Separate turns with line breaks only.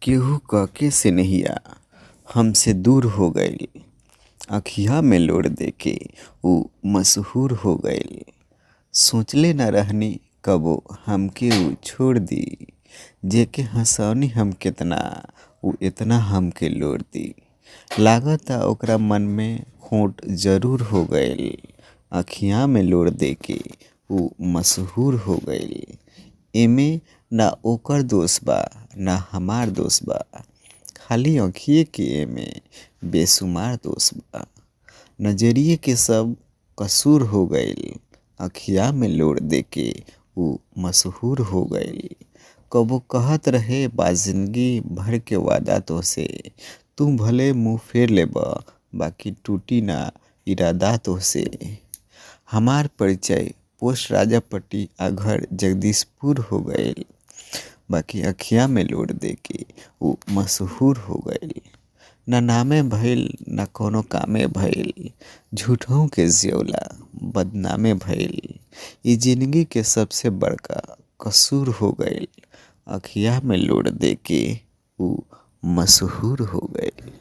केहू कके से नहिया हमसे दूर हो गईल। अखिया में लोर देके ऊ मशहूर हो गईल। सोचले न रहनी कबो हमके ऊ छोड़ दी। जेके हंसौनी हम केतना ऊ इतना हमके लोर दी। लागता ओकरा मन में खोट जरूर हो गईल। अखिया में लोर देके ऊ मशहूर हो गईल। एमे ना ओकर दोष बा ना हमार दोष बा, खाली अखिए के एमे बेसुमार दोष बा। नजरिए के सब कसूर हो गईल। अखिया में लोर देके ऊ मशहूर हो गईल। कबो कहत रहे बा जिंदगी भर के वादा तो से, तू भले मुंह फेर लेबा बाकी टूटी ना इरादा तो से। हमार परिचय पोस्ट राजापट्टी आ घर जगदीशपुर हो गईल। बाकी अखिया में लोर देके ऊ मशहूर हो गईल। न नामे भइल न कोनो कामे भइल, झूठों के जियौला बदनामे भइल। ई जिंदगी के सबसे बड़का कसूर हो गईल। अखिया में लोर देके ऊ मशहूर हो गईल।